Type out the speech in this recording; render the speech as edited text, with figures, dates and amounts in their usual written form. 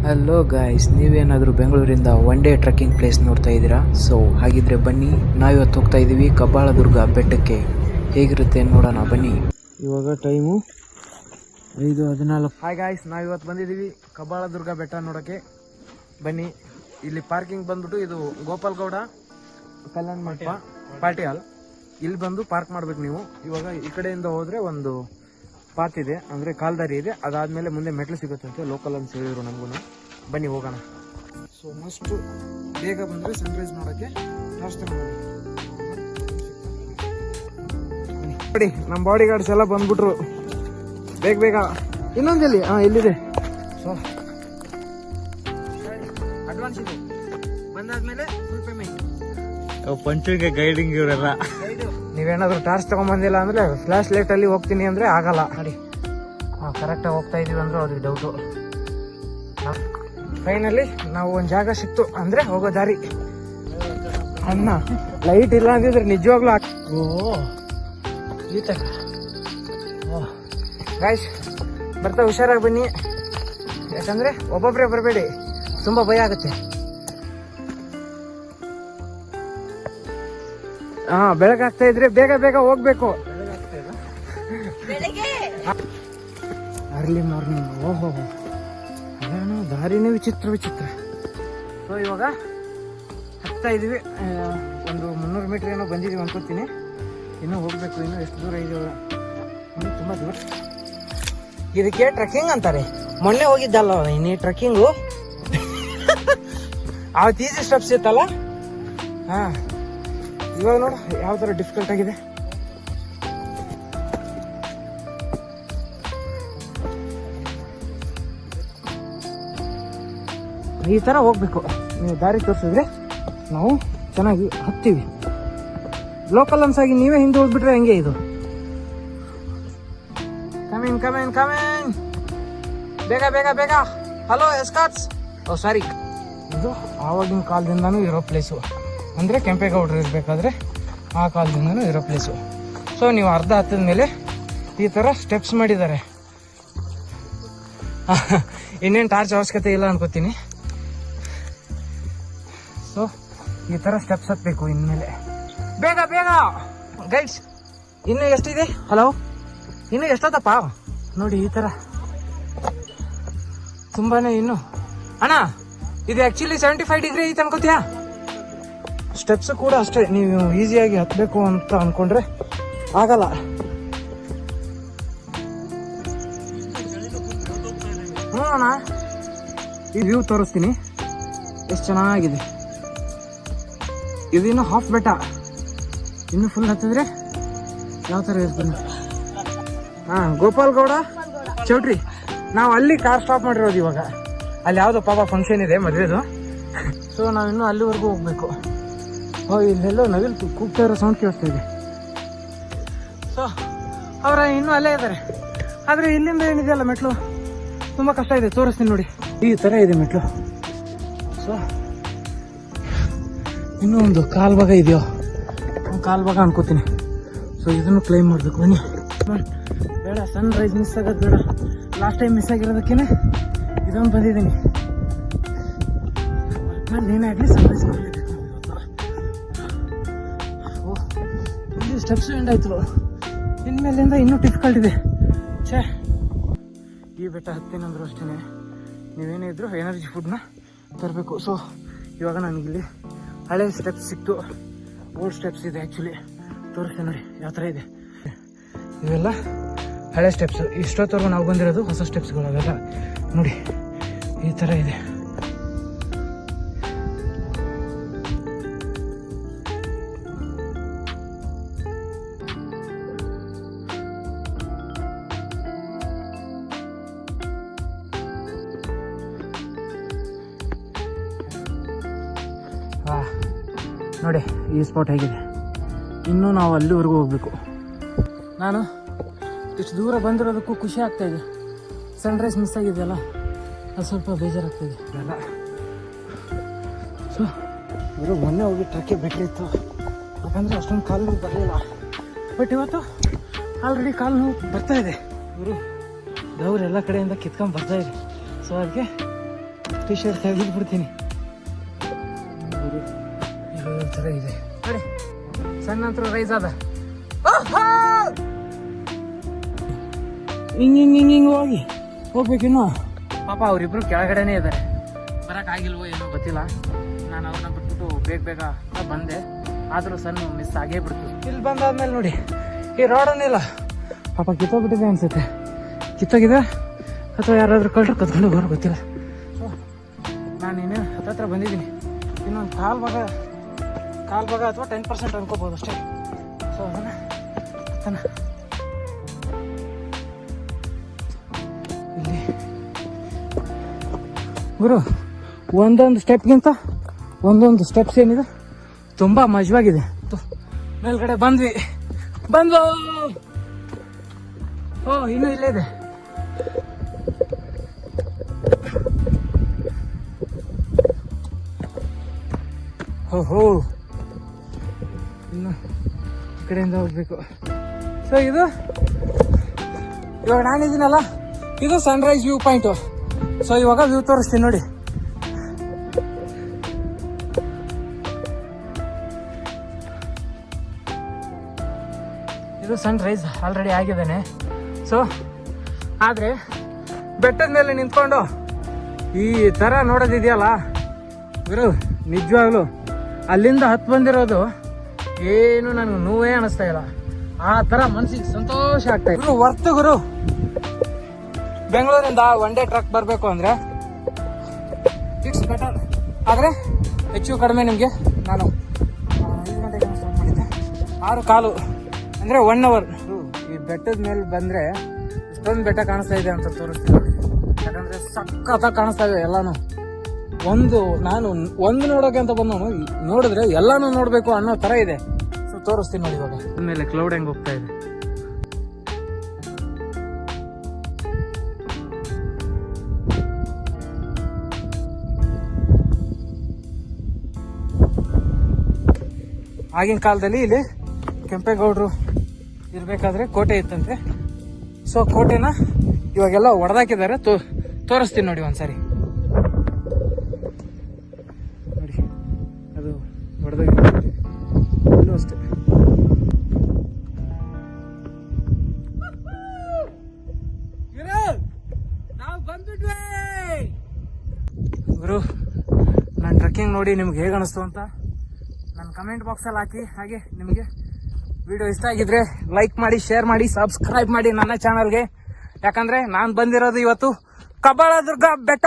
Hello guys, ನೀವೇನಾದರೂ ಬೆಂಗಳೂರಿಂದ one day trekking place ನೋಡ್ತಾ ಇದ್ದೀರಾ? ಸೊ ಹಾಗಿದ್ರೆ ಬನ್ನಿ, ನಾವಿವತ್ತು ಹೋಗ್ತಾ ಇದ್ದೀವಿ ಕಬ್ಬಾಳದುರ್ಗ ಬೆಟ್ಟಕ್ಕೆ. ಹೇಗಿರುತ್ತೆ ನೋಡೋಣ ಬನ್ನಿ. ಇವಾಗ ಟೈಮು 5:14. ಹಾಯ್ ಗಾಯ್ಸ್, ನಾವಿವತ್ತು ಬಂದಿದ್ದೀವಿ ಕಬ್ಬಾಳದುರ್ಗ ಬೆಟ್ಟ ನೋಡೋಕ್ಕೆ. ಬನ್ನಿ. ಇಲ್ಲಿ ಪಾರ್ಕಿಂಗ್ ಬಂದ್ಬಿಟ್ಟು ಇದು ಗೋಪಾಲ್ಗೌಡ ಕಲ್ಯಾಣ ಮಂಟಪ ಪಾರ್ಟಿ ಹಾಲ್. ಇಲ್ಲಿ ಬಂದು ಪಾರ್ಕ್ ಮಾಡ್ಬೇಕು ನೀವು. ಇವಾಗ ಈ ಕಡೆಯಿಂದ ಹೋದರೆ ಒಂದು ಪಾತ್ ಇದೆ, ಅಂದರೆ ಕಾಲ್ದಾರಿ ಇದೆ. ಅದಾದಮೇಲೆ ಮುಂದೆ ಮೆಟ್ಲು ಸಿಗುತ್ತಂತೆ, ಲೋಕಲ್ ಅಂತ ಹೇಳಿದ್ರು ನಮಗೂ. ಬನ್ನಿ ಹೋಗೋಣ. ಸೊ ಮಸ್ಟ್ ಬೇಗ ಬಂದರೆ ಸನ್ರೈಸ್ ನೋಡೋಕ್ಕೆ ಲಾಸ್ಟ್ ನೋಡಿ. ನಮ್ಮ ಬಾಡಿ ಗಾರ್ಡ್ಸ್ ಎಲ್ಲ ಬಂದ್ಬಿಟ್ರು ಬೇಗ ಬೇಗ. ಇನ್ನೊಂದಲ್ಲಿ ಇಲ್ಲಿದೆ. ಸೊ ಅಡ್ವಾನ್ಸ್ ಇದೆ, ಬಂದಾದ್ಮೇಲೆ ಫುಲ್ ಪೇಮೆಂಟ್. ಪಂಚುಗೆ ಗೈಡಿಂಗ್ ಇವರೆಲ್ಲ. ನೀವೇನಾದ್ರೂ ಟಾರ್ಚ್ ತಗೊಂಡ್ಬಂದಿಲ್ಲ ಅಂದ್ರೆ ಫ್ಲಾಶ್ ಲೈಟ್ ಅಲ್ಲಿ ಹೋಗ್ತೀನಿ ಅಂದ್ರೆ ಆಗಲ್ಲ. ನೋಡಿ ಕರೆಕ್ಟಾಗಿ ಹೋಗ್ತಾ ಇದೀವಿ ಅಂದ್ರೆ ಅವ್ರಿಗೆ ಡೌಟು. ಫೈನಲಿ ನಾವು ಒಂದು ಜಾಗ ಸಿಕ್ತು ಅಂದ್ರೆ ಹೋಗೋ ದಾರಿ. ಅಣ್ಣ ಲೈಟ್ ಇಲ್ಲ ಅಂದಿದ್ರೆ ನಿಜವಾಗ್ಲೂ ಈ ತರ ಗಾಯ್ಸ್ ಬರ್ತಾ ಹುಷಾರಾಗಿ ಬನ್ನಿ, ಯಾಕಂದ್ರೆ ಒಬ್ಬೊಬ್ಬರೇ ಬರಬೇಡಿ, ತುಂಬಾ ಭಯ ಆಗುತ್ತೆ. ಬೆಳಗಾಗ್ತಾ ಇದ್ರೆ ಬೇಗ ಬೇಗ ಹೋಗ್ಬೇಕು. Early morning. ಓಹೋ ಅದೇನೋ ದಾರಿನೇ ವಿಚಿತ್ರ ವಿಚಿತ್ರ. ಸೊ ಇವಾಗ ಹತ್ತಾ ಇದೀವಿ. ಒಂದು 300 ಮೀಟರ್ ಏನೋ ಬಂದಿದೀವಿ ಅನ್ಕೋತೀನಿ. ಇನ್ನೂ ಹೋಗ್ಬೇಕು. ಇನ್ನೂ ಎಷ್ಟು ದೂರ ಇದೆಯಲ್ಲ, ಇನ್ನೂ ತುಂಬಾ ದೂರ. ಇದಕ್ಕೆ ಟ್ರೆಕ್ಕಿಂಗ್ ಅಂತಾರೆ. ಮೊನ್ನೆ ಹೋಗಿದ್ದಲ್ಲ ಇನ್ನೀ ಟ್ರೆಕ್ಕಿಂಗು. ಅವತ್ತು ಈಸಿ ಸ್ಟೆಪ್ಸ್ ಇತ್ತಲ್ಲ. ಇವಾಗ ನೋಡು ಯಾವ ತರ ಡಿಫಿಕಲ್ಟ್ ಆಗಿದೆ. ಈ ತರ ಹೋಗ್ಬೇಕು. ನೀವು ದಾರಿ ತೋರಿಸಿದ್ರೆ ನಾವು ಚೆನ್ನಾಗಿ ಹತ್ತೀವಿ. ಲೋಕಲ್ ಅನ್ಸಾಗಿ ನೀವೇ ಹಿಂದೆ ಹೋಗ್ಬಿಟ್ರೆ ಹೆಂಗೆ ಇದು? ಕಮಿನ್ ಕಮಿನ್ ಕಮಿನ್, ಬೇಗ ಬೇಗ ಬೇಗ. ಹಲೋ ಎಸ್ಕಾಟ್ಸ್. ಓ ಸಾರಿ, ಇದು ಆವಾಗಿನ ಕಾಲದಿಂದಾನು ಇರೋ ಪ್ಲೇಸು. ಅಂದರೆ ಕೆಂಪೇಗೌಡರು ಇರಬೇಕಾದ್ರೆ ಆ ಕಾಲದಿಂದನೂ ಇರೋ ಪ್ಲೇಸು. ಸೊ ನೀವು ಅರ್ಧ ಹತ್ತದ ಮೇಲೆ ಈ ಥರ ಸ್ಟೆಪ್ಸ್ ಮಾಡಿದ್ದಾರೆ. ಇನ್ನೇನು ಟಾರ್ಚ್ ಅವಶ್ಯಕತೆ ಇಲ್ಲ ಅನ್ಕೋತೀನಿ. ಸೊ ಈ ಥರ ಸ್ಟೆಪ್ಸ್ ಹತ್ತಬೇಕು ಇನ್ಮೇಲೆ. ಬೇಗ ಬೇಗ ಗೈಡ್ಸ್. ಇನ್ನೂ ಎಷ್ಟಿದೆ? ಹಲೋ, ಇನ್ನೂ ಎಷ್ಟೊತ್ತಪ್ಪ? ನೋಡಿ ಈ ಥರ ತುಂಬಾನೇ. ಇನ್ನು ಅಣ್ಣ ಇದು ಆ್ಯಕ್ಚುಲಿ 75 ಡಿಗ್ರಿ ಐತೆ ಅನ್ಕೋತೀಯಾ? ಸ್ಟೆಪ್ಸ್ ಕೂಡ ಅಷ್ಟೇ, ನೀವು ಈಸಿಯಾಗಿ ಹತ್ತಬೇಕು ಅಂತ ಅನ್ಕೊಂಡ್ರೆ ಆಗಲ್ಲ. ಅಣ್ಣ ಈ ವ್ಯೂ ತೋರಿಸ್ತೀನಿ, ಎಷ್ಟು ಚೆನ್ನಾಗಿದೆ. ಇದು ಇನ್ನು ಹಾಫ್ ಬೆಟ್ಟ, ಇನ್ನು ಫುಲ್ ಹತ್ತಿದ್ರೆ ಯಾವ ಥರ ಇರ್ತೀನಿ. ಗೋಪಾಲ್ಗೌಡ ಚೌಟ್ರಿ. ನಾವು ಅಲ್ಲಿ ಕಾರ್ ಸ್ಟಾಪ್ ಮಾಡಿರೋದು ಇವಾಗ. ಅಲ್ಲಿ ಯಾವುದೋ ಪಾಪ ಫಂಕ್ಷನ್ ಇದೆ ಮದುವೆದು. ಸೊ ನಾವಿನ್ನೂ ಅಲ್ಲಿವರೆಗೂ ಹೋಗ್ಬೇಕು. ಇಲ್ಲೆಲ್ಲೋ ನವಿಲ್ ಕೂಗ್ತಾ ಇರೋ ಸೌಂಡ್ ಕೇಳಿಸ್ತಾ ಇದೆ. ಸೊ ಅವರ ಇನ್ನೂ ಅಲ್ಲೇ ಇದ್ದಾರೆ. ಆದರೆ ಇಲ್ಲಿಂದ ಏನಿದೆಯಲ್ಲ ಮೆಟ್ಲು ತುಂಬ ಕಷ್ಟ ಇದೆ. ತೋರಿಸ್ತೀನಿ ನೋಡಿ, ಈ ಥರ ಇದೆ ಮೆಟ್ಲು. ಸೊ ಇನ್ನೂ ಒಂದು ಕಾಲ್ ಭಾಗ ಇದೆಯೋ, ಕಾಲ್ ಭಾಗ ಅನ್ಕೋತೀನಿ. ಸೊ ಇದನ್ನು ಕ್ಲೈಮ್ ಮಾಡಬೇಕು. ಬನ್ನಿ. ಬೇಡ, ಸನ್ ರೈಸ್ ಮಿಸ್ ಆಗೋದು ಬೇಡ. ಲಾಸ್ಟ್ ಟೈಮ್ ಮಿಸ್ ಆಗಿರೋದಕ್ಕೇನೆ ಇದೊಂದು ಬಂದಿದ್ದೀನಿ. ಏನಾಗಲಿ ಸನ್ ರೈಸ್ ಮಾಡಲೇಬೇಕು. ಇಲ್ಲಿ ಸ್ಟೆಪ್ಸ್ ಎಂಡ್ ಆಯ್ತು. ಇನ್ಮೇಲಿಂದ ಇನ್ನೂ ಡಿಫಿಕಲ್ಟ್ ಇದೆ. ಈ ಬೆಟ್ಟ ಹತ್ತೇನಂದ್ರು ಅಷ್ಟೇ, ನೀವೇನೇ ಇದ್ರು ಎನರ್ಜಿ ಫುಡ್ನ ತರಬೇಕು. ಸೊ ಇವಾಗ ನನಗಿಲ್ಲಿ ಹಳೆ ಸ್ಟೆಪ್ಸ್ ಸಿಕ್ತು. ಓಲ್ಡ್ ಸ್ಟೆಪ್ಸ್ ಇದೆ ಆ್ಯಕ್ಚುಲಿ. ತೋರಿಸ್ತೇನೆ ನೋಡಿ ಯಾವ ಥರ ಇದೆ. ಇವೆಲ್ಲ ಹಳೆ ಸ್ಟೆಪ್ಸ್. ಇಷ್ಟೊತ್ತವರೆಗೂ ನಾವು ಬಂದಿರೋದು ಹೊಸ ಸ್ಟೆಪ್ಸ್ಗಳು. ಅವೆಲ್ಲ ನೋಡಿ ಈ ಥರ ಇದೆ. ನೋಡಿ ಈ ಸ್ಪಾಟ್ ಹೇಗಿದೆ. ಇನ್ನೂ ನಾವು ಅಲ್ಲಿವರೆಗೂ ಹೋಗ್ಬೇಕು. ನಾನು ಇಷ್ಟು ದೂರ ಬಂದಿರೋದಕ್ಕೂ ಖುಷಿ ಆಗ್ತಾ ಇದೆ. ಸನ್ರೈಸ್ ಮಿಸ್ ಆಗಿದೆಯಲ್ಲ, ಅದು ಸ್ವಲ್ಪ ಬೇಜಾರಾಗ್ತಾಯಿದೆ ಎಲ್ಲ. ಸೊ ಇವರು ಮೊನ್ನೆ ಹೋಗಿ ಟ್ರಕ್ಕೆ ಬೆಟ್ರ್ ಇತ್ತು, ಯಾಕಂದರೆ ಅಷ್ಟೊಂದು ಕಾಲು ನೋವು ಬರಲಿಲ್ಲ. ಬಟ್ ಇವತ್ತು ಆಲ್ರೆಡಿ ಕಾಲು ನೋವು ಬರ್ತಾ ಇದೆ. ಇವರು ದೇವ್ರು ಎಲ್ಲ ಕಡೆಯಿಂದ ಕಿತ್ಕೊಂಡು ಬರ್ತಾ ಇದೆ. ಸೊ ಅದಕ್ಕೆ ಟಿ ಶರ್ಟ್ ತೆಗೆದ್ಬಿಡ್ತೀನಿ. ಥರ ಇದೆ ನೋಡಿ, ಸಣ್ಣ ಹತ್ರ ರೈಸ್ ಅದ. ಹಿಂಗ್ ಹೋಗ್ಬೇಕಿನ್ನು. ಪಾಪ ಅವ್ರಿಬ್ರು ಕೆಳಗಡೆನೇ ಇದ್ದಾರೆ, ಬರೋಕ್ಕಾಗಿಲ್ವೋ ಏನೋ ಗೊತ್ತಿಲ್ಲ. ನಾನು ಅವ್ರನ್ನ ಬಿಟ್ಬಿಟ್ಟು ಬೇಗ ಬಂದೆ, ಆದರೂ ಸಣ್ಣ ಮಿಸ್ ಆಗೇ ಬಿಡ್ತು. ಇಲ್ಲಿ ಬಂದಾದ್ಮೇಲೆ ನೋಡಿ ಈ ರೋಡನ್ನಿಲ್ಲ, ಪಾಪ ಕಿತ್ತೋಗ್ಬಿಟ್ಟಿದೆ ಅನ್ಸುತ್ತೆ. ಕಿತ್ತೋಗಿದೆ ಅಥವಾ ಯಾರಾದ್ರೂ ಕಳ್ರು ಕತ್ಕೊಂಡು ಹೋಗೋರು ಗೊತ್ತಿಲ್ಲ. ಸೊ ನಾನಿನ್ನು ಹತ್ತತ್ರ ಬಂದಿದ್ದೀನಿ. ಇನ್ನೊಂದು ಕಾಲ್ ಭಾಗ ಅಥವಾ 10% ಅನ್ಕೋಬೋದು ಅಷ್ಟೇ. ಸೊ ಅದನ್ನ ಇಲ್ಲಿ ಗುರು ಒಂದೊಂದು ಸ್ಟೆಪ್ಗಿಂತ ಒಂದೊಂದು ಸ್ಟೆಪ್ಸ್ ಏನಿದೆ ತುಂಬಾ ಮಜವಾಗಿದೆ. ಮೇಲ್ಗಡೆ ಬಂದ್ವಿ. ಓ ಇನ್ನೂ ಇಲ್ಲೇ ಇದೆ. ಓಹೋ ಇನ್ನು ಈ ಕಡೆಯಿಂದ ಹೋಗ್ಬೇಕು. ಸೊ ಇದು ಇವಾಗ ನಾನಿದ್ದೀನಲ್ಲ, ಇದು ಸನ್ರೈಸ್ ವ್ಯೂ ಪಾಯಿಂಟು. ಸೊ ಇವಾಗ ವ್ಯೂ ತೋರಿಸ್ತೀನಿ ನೋಡಿ. ಇದು ಸನ್ರೈಸ್ ಆಲ್ರೆಡಿ ಆಗಿದ್ದೇನೆ. ಸೊ ಆದರೆ ಬೆಟ್ಟದ ಮೇಲೆ ನಿಂತ್ಕೊಂಡು ಈ ಥರ ನೋಡೋದಿದೆಯಲ್ಲ ಗುರು, ನಿಜವಾಗ್ಲು ಅಲ್ಲಿಂದ ಹತ್ತು ಬಂದಿರೋದು ಏನು ನನಗೆ ನೋವೇ ಅನಿಸ್ತಾ ಇಲ್ಲ. ಆ ಥರ ಮನಸ್ಸಿಗೆ ಸಂತೋಷ ಆಗ್ತಾ ಇದೆ. ವರ್ತು ಗುರು. ಬೆಂಗಳೂರಿಂದ ಒನ್ ಡೇ ಟ್ರಕ್ ಬರಬೇಕು ಅಂದರೆ ಇಟ್ಸ್ ಬೆಟರ್. ಆದರೆ ಹೆಚ್ಚು ಕಡಿಮೆ ನಿಮಗೆ ನಾನು 5 ಗಂಟೆಗೆ ಸ್ಟಾರ್ಟ್ ಮಾಡಿದ್ದೆ, 6:15 ಅಂದರೆ 1 hour. ಈ ಬೆಟ್ಟದ ಮೇಲೆ ಬಂದರೆ ಇಷ್ಟೊಂದು ಬೆಟ್ಟ ಕಾಣಿಸ್ತಾ ಇದೆ ಅಂತ ತೋರಿಸ್ತೀನಿ ನೋಡಿ. ಯಾಕಂದರೆ ಸಖತ್ತಾಗಿ ಕಾಣಿಸ್ತಾ ಇದೆ ಎಲ್ಲಾನು. ನಾನು ಒಂದು ನೋಡೋಕೆ ಅಂತ ಬಂದವನು ನೋಡಿದ್ರೆ ಎಲ್ಲಾನು ನೋಡಬೇಕು ಅನ್ನೋ ಥರ ಇದೆ. ಸೊ ತೋರಿಸ್ತೀನಿ ನೋಡಿ ಇವಾಗ. ಆಮೇಲೆ ಕ್ಲೌಡ್ ಹೆಂಗೆ ಹೋಗ್ತಾ ಇದೆ. ಆಗಿನ ಕಾಲದಲ್ಲಿ ಇಲ್ಲಿ ಕೆಂಪೇಗೌಡರು ಇರಬೇಕಾದ್ರೆ ಕೋಟೆ ಇತ್ತಂತೆ. ಸೊ ಕೋಟೆನ ಇವಾಗೆಲ್ಲ ಒಡೆದಾಕಿದ್ದಾರೆ. ತೋರಿಸ್ತೀನಿ ನೋಡಿ ಒಂದ್ಸರಿ. ನೋಡಿ ಅದು ಹೊಡೆದೋಗಿದೆ. ಇಲ್ಲೂ ಅಷ್ಟೇ. ನಾವು ಬಂದ್ಬಿಟ್ವಿ ಗುರು. ನನ್ನ ಟ್ರೆಕ್ಕಿಂಗ್ ನೋಡಿ ನಿಮ್ಗೆ ಹೇಗೆ ಅನಿಸ್ತು ಅಂತ ನನ್ನ ಕಮೆಂಟ್ ಬಾಕ್ಸಲ್ಲಿ ಹಾಕಿ. ಹಾಗೆ ನಿಮಗೆ ವಿಡಿಯೋ ಇಷ್ಟ ಆಗಿದ್ರೆ ಲೈಕ್ ಮಾಡಿ, ಶೇರ್ ಮಾಡಿ, ಸಬ್ಸ್ಕ್ರೈಬ್ ಮಾಡಿ ನನ್ನ ಚಾನಲ್ಗೆ. ಯಾಕಂದ್ರೆ ನಾನು ಬಂದಿರೋದು ಇವತ್ತು ಕಬ್ಬಾಳದುರ್ಗ ಬೆಟ್ಟ.